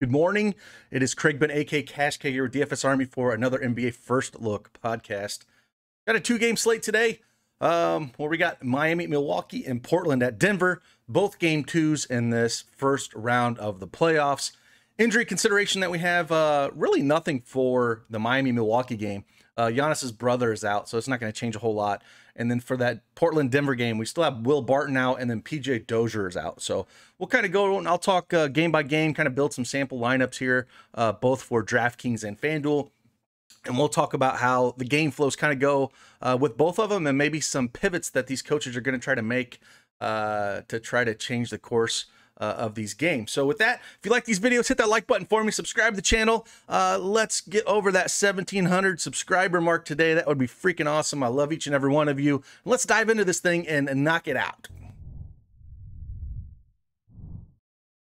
Good morning. It is Craig Ben, aka Cash K, here with DFSArmy for another NBA First Look podcast. Got a two-game slate today where we got Miami, Milwaukee, and Portland at Denver. Both game twos in this first round of the playoffs. Injury consideration that we have, really nothing for the Miami-Milwaukee game. Giannis's brother is out, so it's not going to change a whole lot. And then for that Portland-Denver game, we still have Will Barton out, and then PJ Dozier is out. So we'll kind of go, and I'll talk game by game, kind of build some sample lineups here, both for DraftKings and Fanduel. And we'll talk about how the game flows kind of go with both of them, and maybe some pivots that these coaches are going to try to make to try to change the course of these games. So with that, if you like these videos, hit that like button for me, subscribe to the channel. Let's get over that 1,700 subscriber mark today. That would be freaking awesome. I love each and every one of you. Let's dive into this thing and knock it out.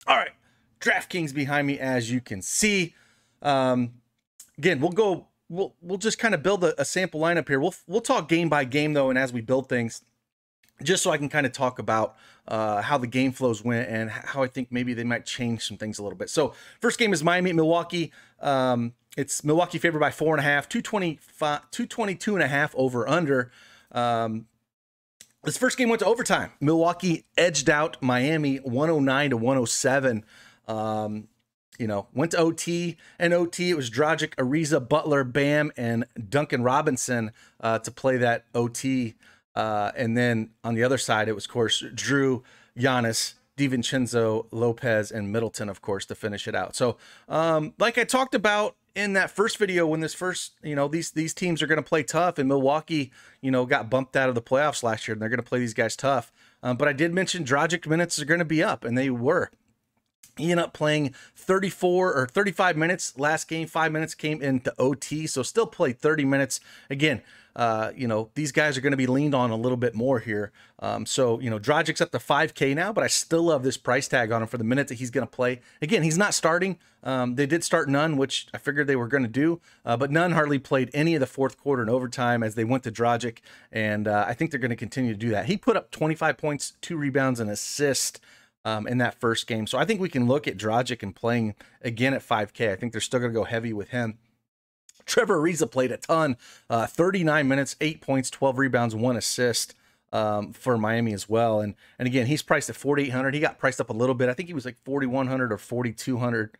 All right, DraftKings behind me, as you can see. Again, we'll just kind of build a sample lineup here. We'll talk game by game though, and as we build things, just so I can kind of talk about how the game flows went and how I think maybe they might change some things a little bit. So first game is Miami, Milwaukee. It's Milwaukee favored by 4.5, 222.5 over under. This first game went to overtime. Milwaukee edged out Miami 109 to 107. Went to OT, and OT, it was Dragic, Ariza, Butler, Bam, and Duncan Robinson to play that OT. And then on the other side, it was, of course, Drew, Giannis, DiVincenzo, Lopez, and Middleton, of course, to finish it out. So, like I talked about in that first video, when this first, these teams are going to play tough, and Milwaukee, got bumped out of the playoffs last year, and they're going to play these guys tough. But I did mention Dragic minutes are going to be up, and they were. He ended up playing 34 or 35 minutes last game. 5 minutes came into OT, so still played 30 minutes. Again, these guys are going to be leaned on a little bit more here. Dragic's up to 5K now, but I still love this price tag on him for the minutes that he's going to play. Again, he's not starting. They did start Nunn, which I figured they were going to do, but Nunn hardly played any of the fourth quarter and overtime as they went to Dragic, and I think they're going to continue to do that. He put up 25 points, 2 rebounds, and assist in that first game. So I think we can look at Dragic and playing again at 5K. I think they're still going to go heavy with him. Trevor Ariza played a ton, 39 minutes, 8 points, 12 rebounds, 1 assist for Miami as well. And again, he's priced at 4,800. He got priced up a little bit. I think he was like 4,100 or 4,200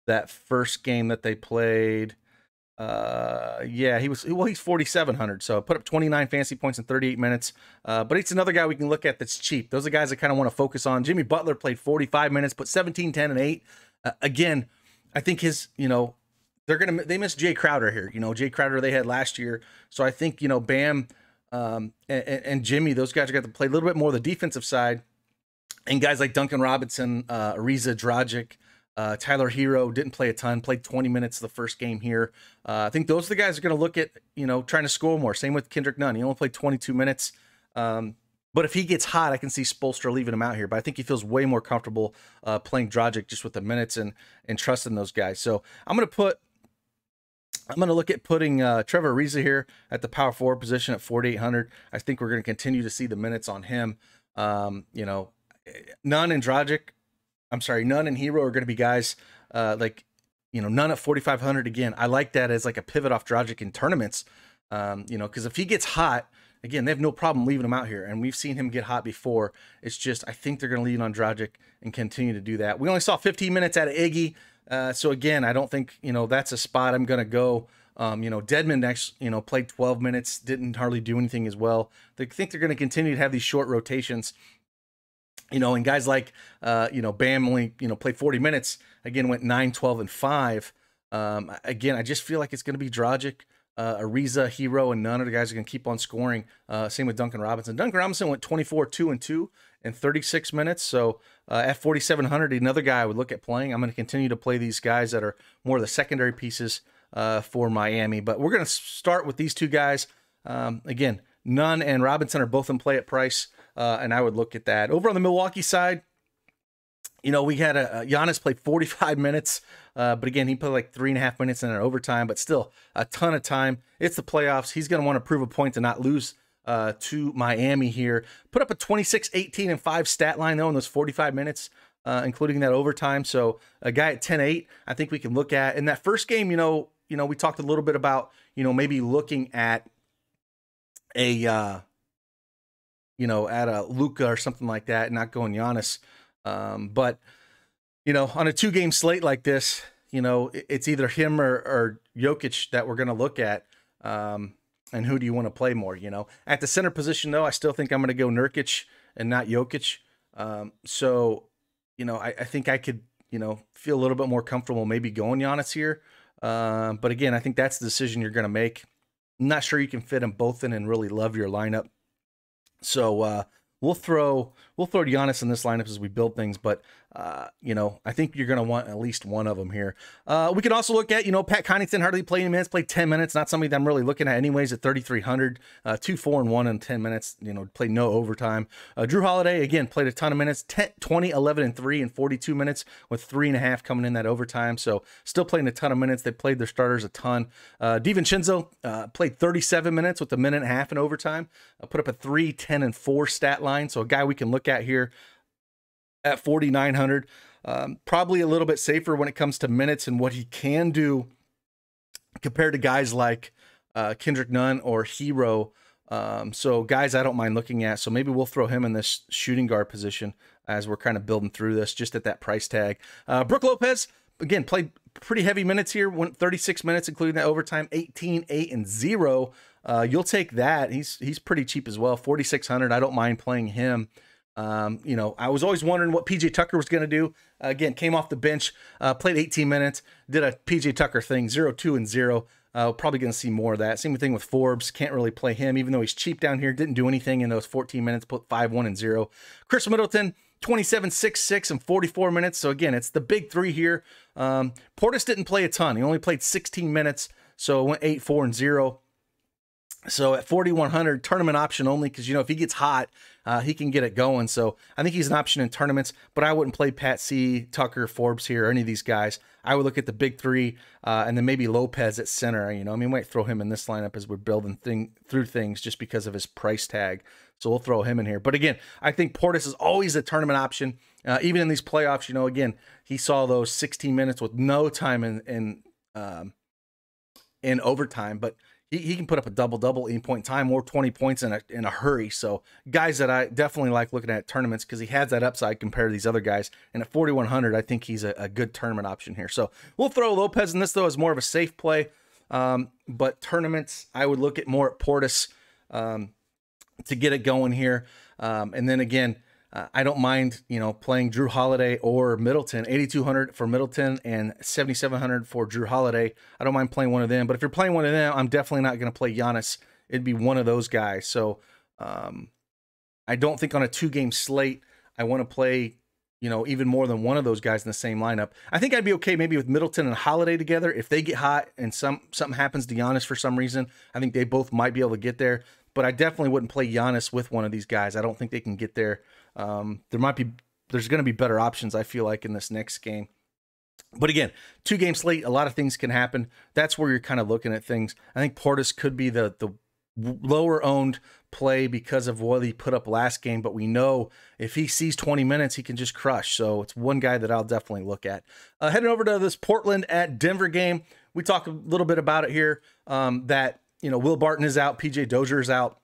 that first game that they played. He's 4,700. So put up 29 fantasy points in 38 minutes. But it's another guy we can look at that's cheap. Those are guys I kind of want to focus on. Jimmy Butler played 45 minutes, put 17, 10, and 8. Again, I think his, they missed Jay Crowder here. Jay Crowder they had last year. So I think, Bam and Jimmy, those guys are going to play a little bit more the defensive side. And guys like Duncan Robinson, Ariza, Dragic, Tyler Hero didn't play a ton, played 20 minutes the first game here. I think those are the guys are going to look at, trying to score more. Same with Kendrick Nunn. He only played 22 minutes. But if he gets hot, I can see Spoelstra leaving him out here. But I think he feels way more comfortable playing Dragic just with the minutes and trusting those guys. So I'm going to look at putting Trevor Ariza here at the power forward position at 4,800. I think we're going to continue to see the minutes on him. Nunn and Hero are going to be guys Nunn at 4,500 again. I like that as like a pivot off Dragic in tournaments, because if he gets hot, again, they have no problem leaving him out here, and we've seen him get hot before. It's just I think they're going to lean on Dragic and continue to do that. We only saw 15 minutes out of Iggy, so again, I don't think that's a spot I'm going to go. Dedmon actually played 12 minutes, didn't hardly do anything as well. They think they're going to continue to have these short rotations. And guys like, Bam only, played 40 minutes, again, went 9, 12, and 5. Again, I just feel like it's going to be Dragic, Ariza, Hero, and none of the guys are going to keep on scoring. Same with Duncan Robinson. Duncan Robinson went 24, 2, and 2 in 36 minutes. So at 4,700, another guy I would look at playing. I'm going to continue to play these guys that are more of the secondary pieces for Miami. But we're going to start with these two guys. Again, Nunn and Robinson are both in play at price. And I would look at that. Over on the Milwaukee side, we had Giannis played 45 minutes, but again, he played like 3.5 minutes in an overtime, but still a ton of time. It's the playoffs. He's going to want to prove a point to not lose to Miami here. Put up a 26, 18, and 5 stat line, though, in those 45 minutes. including that overtime. So a guy at 10-8, I think we can look at. In that first game, we talked a little bit about, maybe looking at at a Luka or something like that, not going Giannis. But, on a 2-game slate like this, it's either him or Jokic that we're going to look at. And who do you want to play more, At the center position, though, I still think I'm going to go Nurkic and not Jokic. So, I think I could, feel a little bit more comfortable maybe going Giannis here. But again, I think that's the decision you're going to make. I'm not sure you can fit them both in and really love your lineup. So we'll throw Giannis in this lineup as we build things, but I think you're going to want at least one of them here. We can also look at, Pat Connaughton hardly played any minutes, played 10 minutes, not something that I'm really looking at anyways at 3,300, 2-4-1 in 10 minutes, played no overtime. Drew Holiday, again, played a ton of minutes, 20, 11, and 3 in 42 minutes with 3.5 coming in that overtime. So still playing a ton of minutes. They played their starters a ton. DiVincenzo played 37 minutes with a minute and a half in overtime, put up a 3, 10, and 4 stat line. So a guy we can look at here at 4,900, probably a little bit safer when it comes to minutes and what he can do compared to guys like Kendrick Nunn or Hero. So guys I don't mind looking at. So maybe we'll throw him in this shooting guard position as we're kind of building through this just at that price tag. Brook Lopez, again, played pretty heavy minutes here, went 36 minutes, including that overtime, 18, 8, and 0. You'll take that. He's pretty cheap as well, 4,600. I don't mind playing him. I was always wondering what PJ Tucker was going to do. Again, came off the bench, played 18 minutes, did a PJ Tucker thing, 0, 2, and 0. Probably going to see more of that. Same thing with Forbes. Can't really play him, even though he's cheap down here. Didn't do anything in those 14 minutes, put 5, 1, and 0. Chris Middleton, 27, 6, 6, and 44 minutes. So again, it's the big three here. Portis didn't play a ton. He only played 16 minutes, so it went 8, 4, and 0. So at 4,100, tournament option only, because, if he gets hot, he can get it going. So I think he's an option in tournaments, but I wouldn't play Pat C, Tucker, Forbes here, or any of these guys. I would look at the big three, and then maybe Lopez at center. We might throw him in this lineup as we're building through things just because of his price tag. So we'll throw him in here. But again, I think Portis is always a tournament option. Even in these playoffs, again, he saw those 16 minutes with no time in overtime, but he can put up a double-double any point in time or 20 points in a hurry. So guys that I definitely like looking at tournaments because he has that upside compared to these other guys. And at 4,100, I think he's a good tournament option here. So we'll throw Lopez in this, though, as more of a safe play. But tournaments, I would look at more at Portis to get it going here. And then again, I don't mind, playing Drew Holiday or Middleton. 8,200 for Middleton and 7,700 for Drew Holiday. I don't mind playing one of them. But if you're playing one of them, I'm definitely not going to play Giannis. It'd be one of those guys. So I don't think on a 2-game slate I want to play, even more than one of those guys in the same lineup. I think I'd be okay maybe with Middleton and Holiday together. If they get hot and something happens to Giannis for some reason, I think they both might be able to get there. But I definitely wouldn't play Giannis with one of these guys. I don't think they can get there. There's going to be better options, I feel like, in this next game. But again, 2-game slate, a lot of things can happen. That's where you're kind of looking at things. I think Portis could be the lower owned play because of what he put up last game, but we know if he sees 20 minutes, he can just crush. So it's one guy that I'll definitely look at. Heading over to this Portland at Denver game, we talked a little bit about it here, that, Will Barton is out, PJ Dozier is out.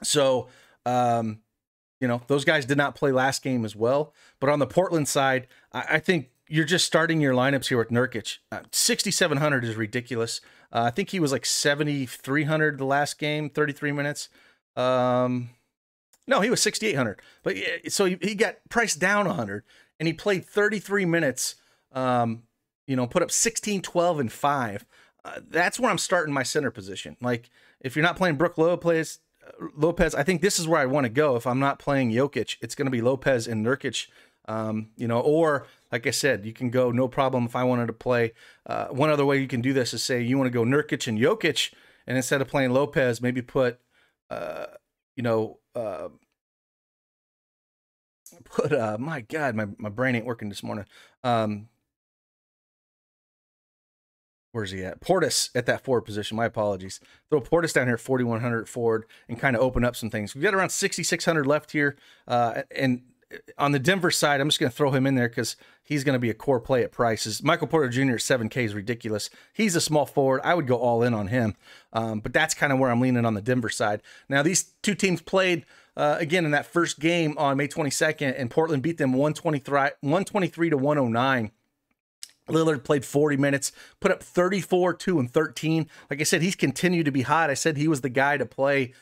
So, those guys did not play last game as well. But on the Portland side, I think you're just starting your lineups here with Nurkic. 6,700 is ridiculous. I think he was like 7,300 the last game, 33 minutes. No, he was 6,800. But so he got priced down 100, and he played 33 minutes. Put up 16, 12, and 5. That's where I'm starting my center position. Like, if you're not playing Brook Lopez, I think this is where I want to go. If I'm not playing Jokic, it's going to be Lopez and Nurkic. Or like I said, you can go no problem. If I wanted to play, one other way you can do this is say you want to go Nurkic and Jokic, and instead of playing Lopez, maybe put, my God, my brain ain't working this morning. Where's he at? Portis at that forward position. My apologies. Throw Portis down here, 4,100 forward, and kind of open up some things. We've got around 6,600 left here. And on the Denver side, I'm just going to throw him in there because he's going to be a core play at prices. Michael Porter Jr. at 7K is ridiculous. He's a small forward. I would go all in on him. But that's kind of where I'm leaning on the Denver side. Now, these two teams played again in that first game on May 22nd, and Portland beat them 123 to 109. Lillard played 40 minutes, put up 34, 2, and 13. Like I said, he's continued to be hot. I said he was the guy to play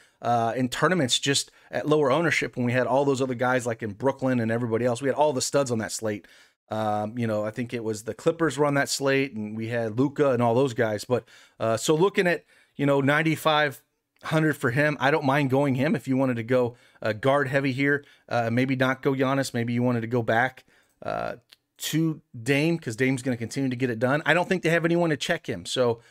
in tournaments just at lower ownership when we had all those other guys like in Brooklyn and everybody else. We had all the studs on that slate. I think it was the Clippers were on that slate, and we had Luka and all those guys. But so looking at, 9,500 for him, I don't mind going him. If you wanted to go guard heavy here, maybe not go Giannis. Maybe you wanted to go back to Dame, because Dame's going to continue to get it done. I don't think they have anyone to check him. So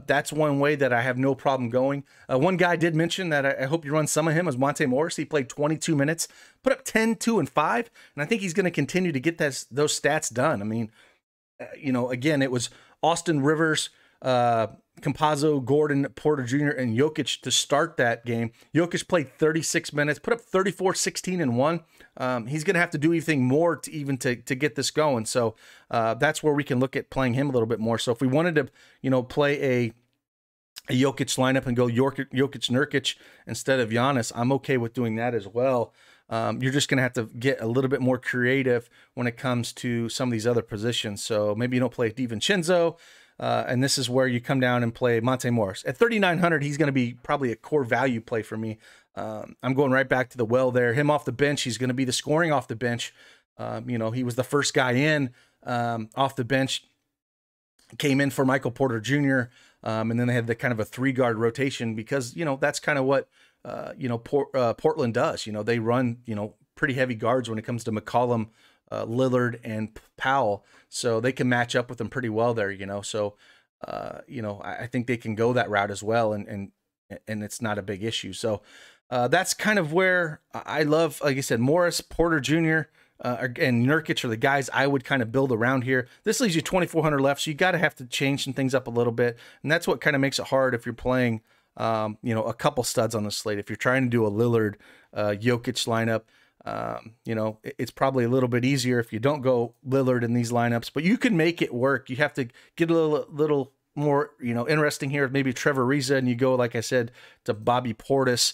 that's one way that I have no problem going. One guy I did mention that I hope you run some of him is Monte Morris. He played 22 minutes, put up 10, 2, and 5. And I think he's going to continue to get those stats done. I mean, again, it was Austin Rivers, Campazzo, Gordon, Porter Jr., and Jokic to start that game. Jokic played 36 minutes, put up 34, 16, and 1. He's going to have to do anything more to get this going. So that's where we can look at playing him a little bit more. So if we wanted to, play a Jokic lineup and go Jokic, Nurkic instead of Giannis, I'm okay with doing that as well. You're just going to have to get a little bit more creative when it comes to some of these other positions. So maybe you don't play DiVincenzo. And this is where you come down and play Monte Morris. At 3,900, he's going to be probably a core value play for me. I'm going right back to the well there. Him off the bench, he's going to be the scoring off the bench. He was the first guy in off the bench, came in for Michael Porter Jr., and then they had the kind of a 3-guard rotation because, that's kind of what, Portland does. They run, pretty heavy guards when it comes to McCollum, Lillard, and Powell. So they can match up with them pretty well there, So, I think they can go that route as well, and it's not a big issue. So that's kind of where I love, like I said, Morris, Porter Jr., and Nurkic are the guys I would kind of build around here. This leaves you 2,400 left, so you got to have to change some things up a little bit, and that's what kind of makes it hard if you're playing, a couple studs on the slate. If you're trying to do a Lillard, Jokic lineup, it's probably a little bit easier if you don't go Lillard in these lineups, but you can make it work. You have to get a little more, interesting here. Maybe Trevor Ariza, and you go, like I said, to Bobby Portis.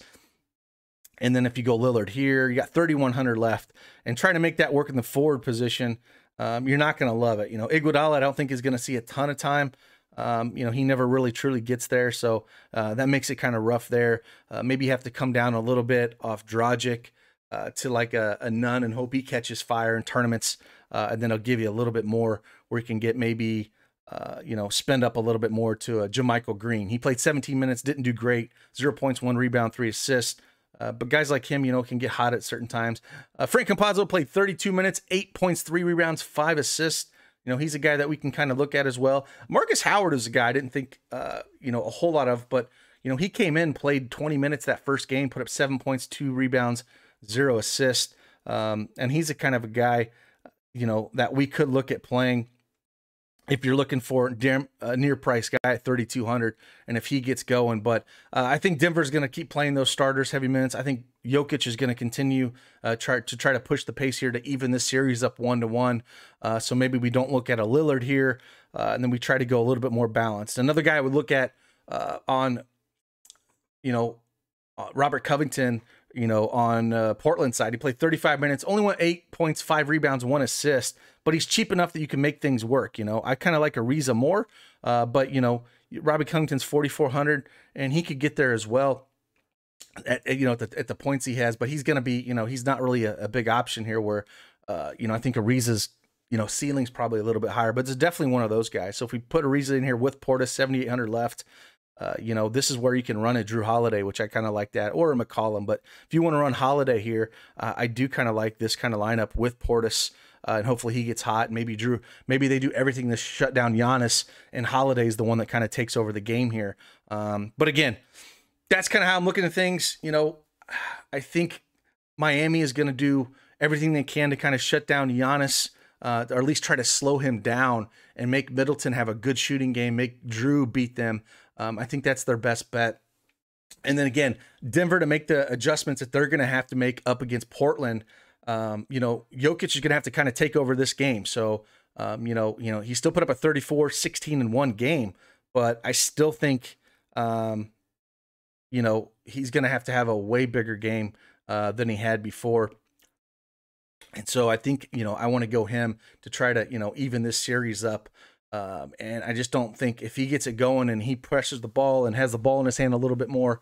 And then if you go Lillard here, you got 3,100 left, and trying to make that work in the forward position, you're not going to love it. Iguodala, I don't think is going to see a ton of time. He never really truly gets there. So that makes it kind of rough there. Maybe you have to come down a little bit off Dragic to like a Nunn and hope he catches fire in tournaments. And then I'll give you a little bit more where you can get maybe, spend up a little bit more to Jermichael Green. He played 17 minutes, didn't do great, 0 points, 1 rebound, 3 assists. But guys like him, can get hot at certain times. Frank Campazzo played 32 minutes, 8 points, 3 rebounds, 5 assists. He's a guy that we can kind of look at as well. Marcus Howard is a guy I didn't think, a whole lot of, but, he came in, played 20 minutes that first game, put up 7 points, 2 rebounds, 0 assists. And he's a kind of a guy, that we could look at playing if you're looking for a near price guy at 3,200, and if he gets going. But I think Denver's going to keep playing those starters heavy minutes. I think Jokic is going to continue try to push the pace here to even this series up 1-1. So maybe we don't look at a Lillard here, and then we try to go a little bit more balanced. Another guy I would look at on, Robert Covington, on Portland side. He played 35 minutes, only went 8 points, 5 rebounds, 1 assist, but he's cheap enough that you can make things work. I kind of like Ariza more, but Robbie Covington's 4,400, and he could get there as well at the points he has, but he's going to be, he's not really a big option here where, I think Ariza's, ceiling's probably a little bit higher, but it's definitely one of those guys. So if we put Ariza in here with Portis, 7,800 left, this is where you can run a Drew Holiday, which I kind of like that, or a McCollum. But if you want to run Holiday here, I do kind of like this kind of lineup with Portis, and hopefully he gets hot. Maybe they do everything to shut down Giannis, and Holiday is the one that kind of takes over the game here. But again, that's kind of how I'm looking at things. I think Miami is going to do everything they can to kind of shut down Giannis, or at least try to slow him down and make Middleton have a good shooting game, make Drew beat them. I think that's their best bet. And then again, Denver to make the adjustments that they're going to have to make up against Portland. Jokic is going to have to kind of take over this game. So, he still put up a 34, 16 and 1 game, but I still think, he's going to have a way bigger game than he had before. And so I think, I want to go him to try to, even this series up. And I just don't think if he gets it going and he presses the ball and has the ball in his hand a little bit more,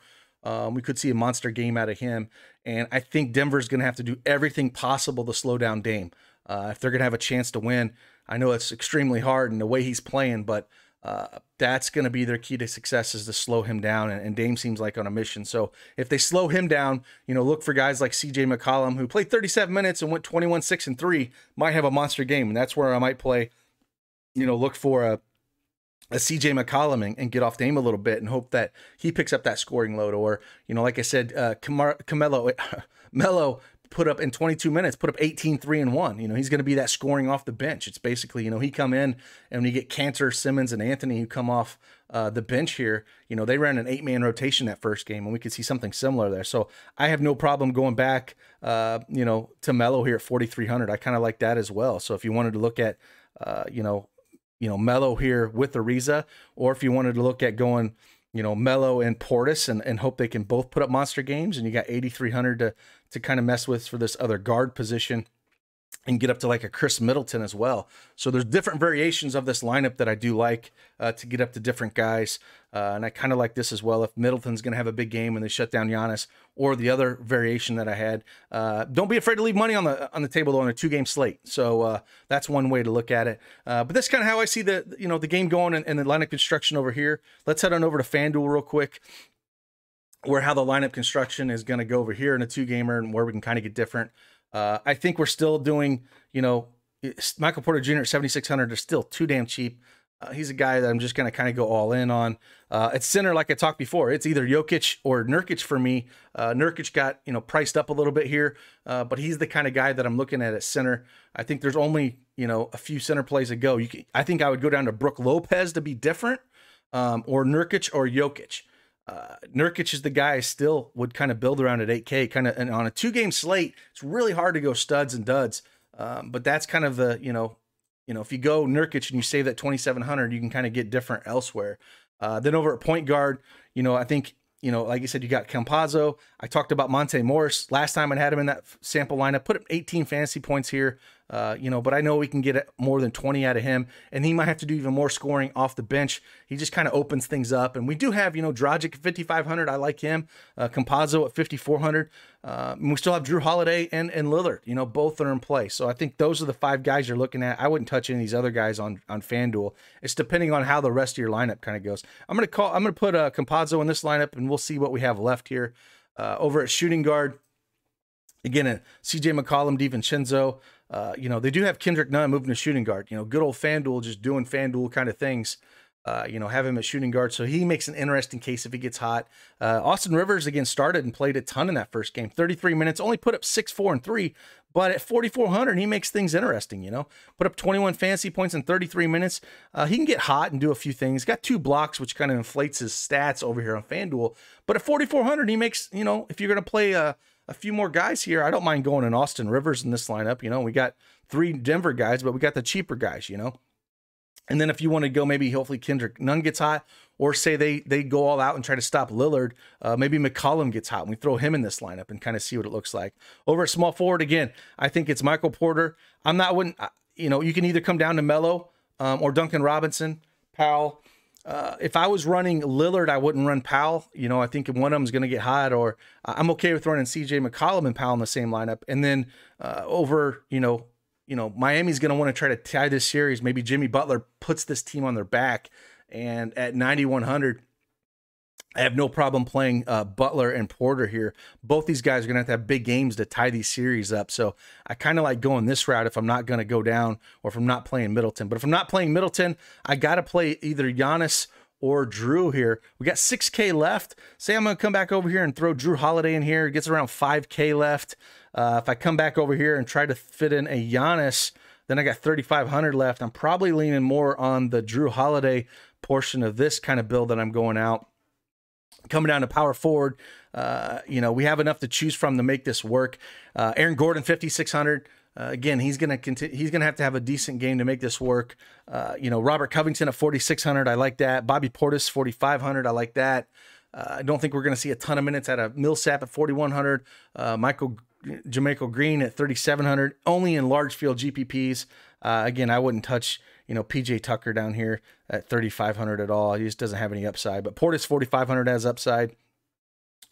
we could see a monster game out of him. And I think Denver's going to have to do everything possible to slow down Dame. If they're going to have a chance to win, I know it's extremely hard in the way he's playing, but that's going to be their key to success, is to slow him down. And Dame seems like on a mission. So if they slow him down, look for guys like CJ McCollum, who played 37 minutes and went 21, 6 and 3, might have a monster game. And that's where I might play, look for a CJ McCollum and get off Dame a little bit and hope that he picks up that scoring load. Or, like I said, Melo put up in 22 minutes, put up 18, 3 and 1. He's going to be that scoring off the bench. It's basically, he come in and you get Cantor, Simmons, and Anthony who come off the bench here. They ran an 8-man rotation that first game, and we could see something similar there. So I have no problem going back, to Melo here at 4,300. I kind of like that as well. So if you wanted to look at, Melo here with Ariza, or if you wanted to look at going, Melo and Portis and hope they can both put up monster games, and you got 8,300 to kind of mess with for this other guard position and get up to like a Chris Middleton as well. So there's different variations of this lineup that I do like to get up to different guys. And I kind of like this as well. If Middleton's going to have a big game and they shut down Giannis, or the other variation that I had, don't be afraid to leave money on the table though on a 2-game slate. So that's one way to look at it. But that's kind of how I see the game going and the lineup construction over here. Let's head on over to Fanduel real quick, where how the lineup construction is going to go over here in a 2-gamer and where we can kind of get different. I think we're still doing, Michael Porter Jr. at 7,600 is still too damn cheap. He's a guy that I'm just going to kind of go all in on. At center, like I talked before, it's either Jokic or Nurkic for me. Nurkic got, priced up a little bit here, but he's the kind of guy that I'm looking at center. I think there's only, a few center plays to go. I think I would go down to Brook Lopez to be different, or Nurkic or Jokic. Nurkic is the guy I still would kind of build around at 8K, and on a 2-game slate, it's really hard to go studs and duds. But that's kind of the, if you go Nurkic and you save that 2,700, you can kind of get different elsewhere. Then over at point guard, I think, like you said, you got Campazzo. I talked about Monte Morris last time I had him in that sample lineup, put up 18 fantasy points here. But I know we can get more than 20 out of him, and he might have to do even more scoring off the bench. He just kind of opens things up. And we do have, Dragic at 5,500. I like him. Campazzo at 5,400. And we still have Drew Holiday and Lillard. Both are in play. So I think those are the 5 guys you're looking at. I wouldn't touch any of these other guys on FanDuel. It's depending on how the rest of your lineup kind of goes. I'm going to put Campazzo in this lineup, and we'll see what we have left here. Over at shooting guard, again, CJ McCollum, DiVincenzo. They do have Kendrick Nunn moving to shooting guard. Good old FanDuel just doing FanDuel kind of things. Have him at shooting guard, so he makes an interesting case if he gets hot. Austin Rivers, again, started and played a ton in that first game. 33 minutes, only put up 6, 4, and 3. But at 4,400, he makes things interesting, Put up 21 fantasy points in 33 minutes. He can get hot and do a few things. Got 2 blocks, which kind of inflates his stats over here on FanDuel. But at 4,400, he makes, if you're going to play a few more guys here, I don't mind going in Austin Rivers in this lineup. We got 3 Denver guys, but we got the cheaper guys, And then if you want to go, maybe hopefully Kendrick Nunn gets hot, or say they go all out and try to stop Lillard. Maybe McCollum gets hot and we throw him in this lineup and kind of see what it looks like. Over at small forward, again, I think it's Michael Porter. You can either come down to Melo or Duncan Robinson, Powell. If I was running Lillard, I wouldn't run Powell. I think one of them is going to get hot, or I'm okay with running CJ McCollum and Powell in the same lineup. And then Miami's going to want to try to tie this series. Maybe Jimmy Butler puts this team on their back. And at 9,100, I have no problem playing Butler and Porter here. Both these guys are going to have big games to tie these series up. So I kind of like going this route if I'm not going to go down, or if I'm not playing Middleton. But if I'm not playing Middleton, I got to play either Giannis or Drew here. We got 6K left. Say I'm going to come back over here and throw Drew Holiday in here. It gets around 5K left. If I come back over here and try to fit in a Giannis, then I got 3,500 left. I'm probably leaning more on the Drew Holiday portion of this kind of build that I'm going out. Coming down to power forward, you know, we have enough to choose from to make this work. Aaron Gordon, 5,600. Again, he's gonna continue. He's gonna have to have a decent game to make this work. You know, Robert Covington at 4,600. I like that. Bobby Portis, 4,500. I like that. I don't think we're gonna see a ton of minutes out of Millsap at 4,100. Jermichael Green at 3,700. Only in large field GPPs. Again, I wouldn't touch, you know, PJ Tucker down here at 3,500 at all. He just doesn't have any upside. But Portis 4,500 has upside.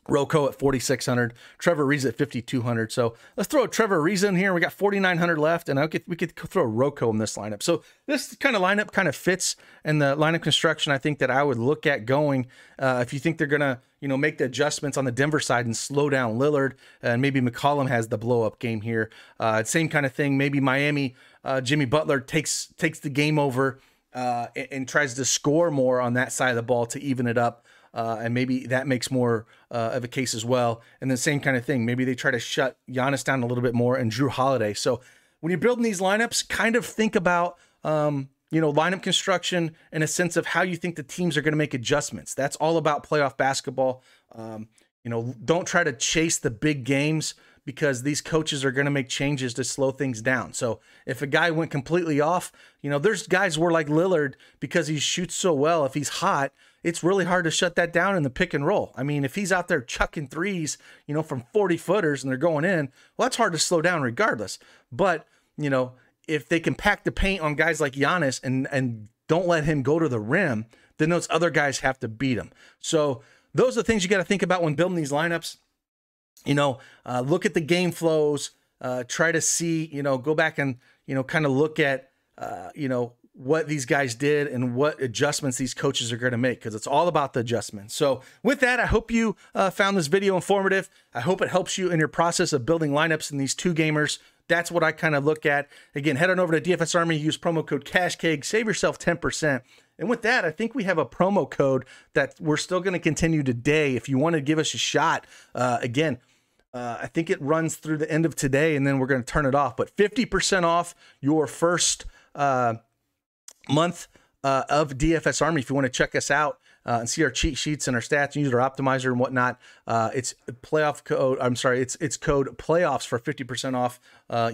Rocco at 4,600, Trevor Ariza at 5,200. So let's throw a Trevor Ariza in here. We got 4,900 left, and we could throw a Rocco in this lineup. So this kind of lineup kind of fits in the lineup construction. I think that I would look at going if you think they're gonna, you know, make the adjustments on the Denver side and slow down Lillard, and maybe McCollum has the blow up game here. Same kind of thing. Maybe Miami, Jimmy Butler takes the game over and tries to score more on that side of the ball to even it up. And maybe that makes more of a case as well. And the same kind of thing. Maybe they try to shut Giannis down a little bit more and Drew Holiday. So when you're building these lineups, kind of think about, you know, lineup construction in a sense of how you think the teams are going to make adjustments. That's all about playoff basketball. You know, don't try to chase the big games because these coaches are going to make changes to slow things down. So if a guy went completely off, you know, there's guys where like Lillard, because he shoots so well, if he's hot, it's really hard to shut that down in the pick and roll. I mean, if he's out there chucking threes, you know, from 40 footers and they're going in, well, that's hard to slow down regardless. But, you know, if they can pack the paint on guys like Giannis and don't let him go to the rim, then those other guys have to beat him. So those are the things you got to think about when building these lineups. You know, look at the game flows, try to see, you know, go back and, you know, kind of look at, you know, what these guys did and what adjustments these coaches are going to make, because it's all about the adjustments. So with that, I hope you found this video informative. I hope it helps you in your process of building lineups in these two gamers. That's what I kind of look at. Again, head on over to DFSArmy, use promo code CashCake, save yourself 10%. And with that, I think we have a promo code that we're still going to continue today. If you want to give us a shot, again, I think it runs through the end of today, and then we're going to turn it off. But 50% off your first month of DFSArmy. If you want to check us out and see our cheat sheets and our stats and use our optimizer and whatnot, it's playoff code. I'm sorry, it's code playoffs for 50% off.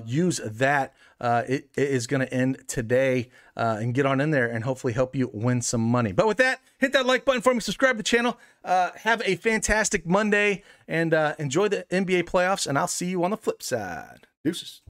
Use that. It is going to end today, and get on in there and hopefully help you win some money. But with that, hit that like button for me, subscribe to the channel. Have a fantastic Monday, and enjoy the NBA playoffs, and I'll see you on the flip side. Deuces.